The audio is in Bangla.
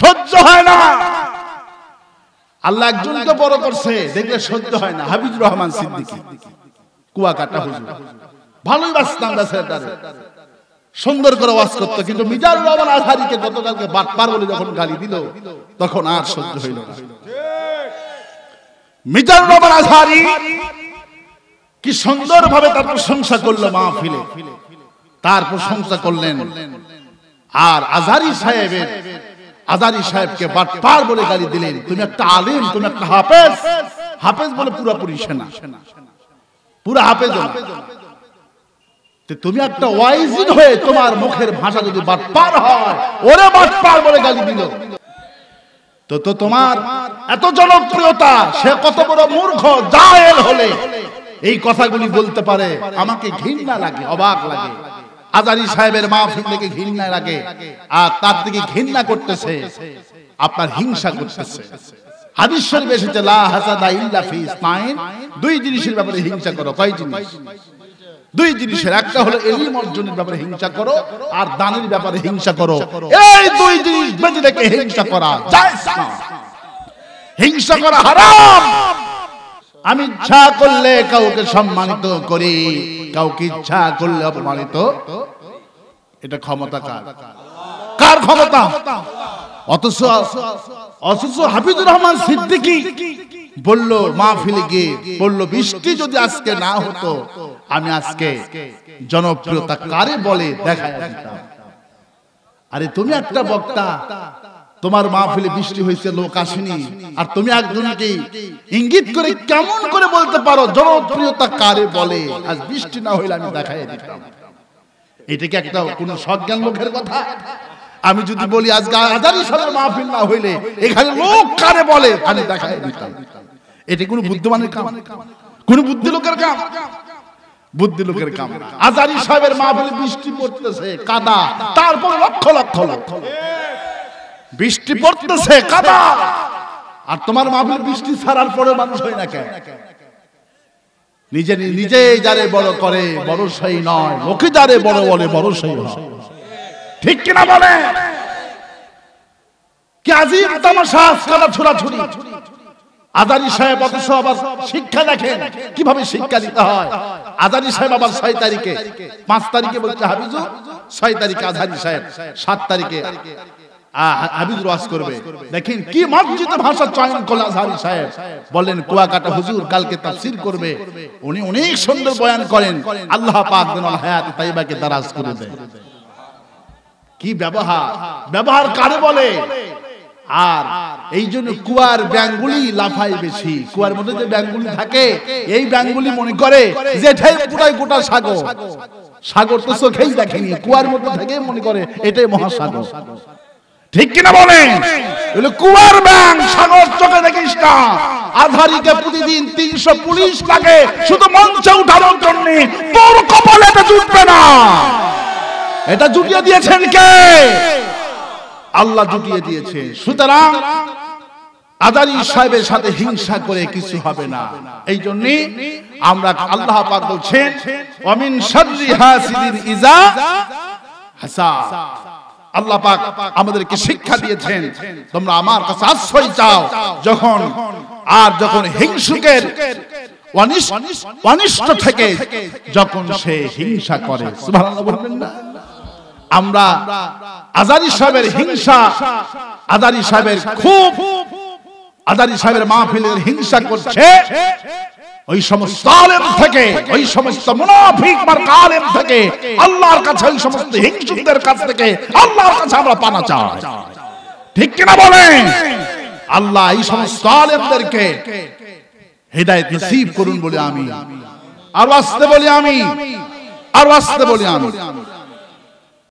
সহ্য হয় না। আল্লাহ একজনকে বড় করছে, দেখলে সহ্য হয় না। হাবিবুর রহমান সিদ্দিকী কুয়াকাটা হুজুর, ভালোই বাসতাম ছেলেটারে, সুন্দর করে ওয়াজ করতো, কিন্তু মিজানুর রহমান আজহারীকে গতকালকে বাটপার বলে যখন গালি দিল তখন আর সহ্য হইল না। মিজানুর রহমান আজহারী কি সুন্দরভাবে তার প্রশংসা করলো মাহফিলে, তার প্রশংসা করলেন। আর আজহারী সাহেবকে বাটপার বলে গালি দিলেন। তুমি একটা আলিম, তুমি একটা হাফেজ, হাফেজ বলে পুরোপুরি সেনা, পুরো হাফেজ না, তুমি একটা ওয়াইজিন হয়ে তোমার মুখের ভাষা যদি বাটপার হয়, ওরে বাটপার বলে গালি দিল, তো তোমার এত জনপ্রিয়তা, সে কত বড় মূর্খ জাহেল হলে এই কথাগুলি বলতে পারে। আমাকে ঘৃণা লাগে, অবাক লাগে। আজহারী সাহেবের মাহফিল থেকে ঘৃণা লাগে, আর তার থেকে ঘৃণা করতেছে আপনার হিংসা করতেছে। হাদিস শরীফে এসেছে লা হাসাদা ইল্লা ফি ইসনাইন, দুই জিনিসের ব্যাপারে হিংসা করো। কয় জিনিস? দুই জিনিসের, একটা হলো ইলম অর্জনের ব্যাপারে হিংসা করো, আর দানের ব্যাপারে হিংসা করো। এই দুই জিনিস বেঁধে রেখে হিংসা করা জায়েজ না, হিংসা করা হারাম। আমি ইচ্ছা করলে কাউকে সম্মানিত করি, কাউকে ইচ্ছা করলে অপমানিত। এটা ক্ষমতা কার? কার ক্ষমতা? অথচ হাফিজুর রহমান সিদ্দিকী বলল মাহফিলে গিয়ে, বলল বৃষ্টি যদি আজকে না হতো আমি আজকে জনপ্রিয়তা কারে বলে দেখায় দিতাম। আরে তুমি একটা বক্তা, তোমার মাহফিলে বৃষ্টি হয়েছে, লোক আসেনি, আর তুমি একজনকে ইঙ্গিত করে কেমন করে বলতে পারো জনপ্রিয়তা কারে বলে, আজ বৃষ্টি না হইলে আমি দেখায় দিতাম। এটা কি একটা কোন সজ্ঞান লোকের কথা? আমি যদি বলি আজকে আজহারী সাহেবের মাহফিল না হইলে এখানে লোক কারে বলে আমি দেখায় দিতাম, এটা কোন বুদ্ধিমানের কাম? কোন বুদ্ধি লোকের কাম? বুদ্ধি লোকের কাম। আজহারী সাহেবের মাহফিলে বৃষ্টি পড়তেছে, কাদা, তারপর লক্ষ লক্ষ লক্ষ বৃষ্টি পড়তেছে, কাদা, আর তোমার মাহফিলে বৃষ্টি ছাড়ার পরে মানুষ হয় না কেন? নিজেই যারে বড় করে বড় সেই নয়, লোকে যারে বড় বলে বড় সেই হয়। ঠিক কিনা বলে? কি আজীব তামাশা, কাদা ছোড়াছুড়ি। আজহারী সাহেব অথচ আবার শিক্ষা দেখেন কিভাবে শিক্ষা দিতে হয়। আজহারী সাহেব আবার 6 তারিখে, 5 তারিখে বলছে হাফিজুর, 6 তারিখে আজহারী সাহেব, 7 তারিখে হাফিজুর ওয়াজ করবে। দেখেন কি মার্জিত ভাষা চয়ন করলেন আজহারী সাহেব। বলেন কুয়াকাটা হুজুর কালকে তাফসীর করবে, উনি অনেক সুন্দর বয়ান করেন, আল্লাহ পাক যেন হায়াত তাইয়্যিবাকে দারাজ করে দেয়। কি ব্যবহার, ব্যবহার কারে বলে? আর এই জন্য কুয়ার ব্যাঙগুলি লাফায় বেশি। কুয়ার মধ্যে যে ব্যাঙগুলি থাকে, এই ব্যাঙগুলি মনে করে যে এটাই পুরাই গোটা সাগর। সাগর তো চোখেই দেখেনি, কুয়ার মধ্যে থেকে মনে করে এটাই মহাসাগর। ঠিক কিনা বলেন? কুয়ার ব্যাঙ, সাগর চোখে দেখিস না। আজহারীকে প্রতিদিন 300 পুলিশ লাগে শুধু মঞ্চে উঠানোর জন্য, তোর কপালে এটা জুটবে না। এটা জুটিয়ে দিয়েছেন কে? আল্লাহ জুটিয়ে দিয়েছে। সুতরাং আজহারী সাহেবের সাথে হিংসা করে কিছু হবে না। এই জন্য আমরা, আল্লাহ পাক বলছেন ওয়ামিন শাররি হাসিদিন ইজা হাসাদ। আল্লাহ পাক আমাদেরকে শিক্ষা দিয়েছেন, তোমরা আমার কাছে আশ্রয় চাও যখন হিংসুকের অনিষ্ট থেকে যখন সে হিংসা করে। সুবহানাল্লাহ বলবেন না? আমরা আজহারী সাহেবের হিংসা, আজহারী সাহেবের মাহফিলের হিংসা করছে ওই সমস্ত আলেম থেকে, ওই সমস্ত মুনাফিক মার্কা আলেম থেকে, আল্লাহর কাছে ওই সমস্ত হিংসুকদের কাছ থেকে আল্লাহর কাছে আমরা পানা চাই। ঠিক কিনা বলেন? আল্লাহ এই সমস্ত আলেমদেরকে হিদায়াত নসিব করুন বলে আমি আর আসতে বলি, আমি আর আসতে বলি আমি।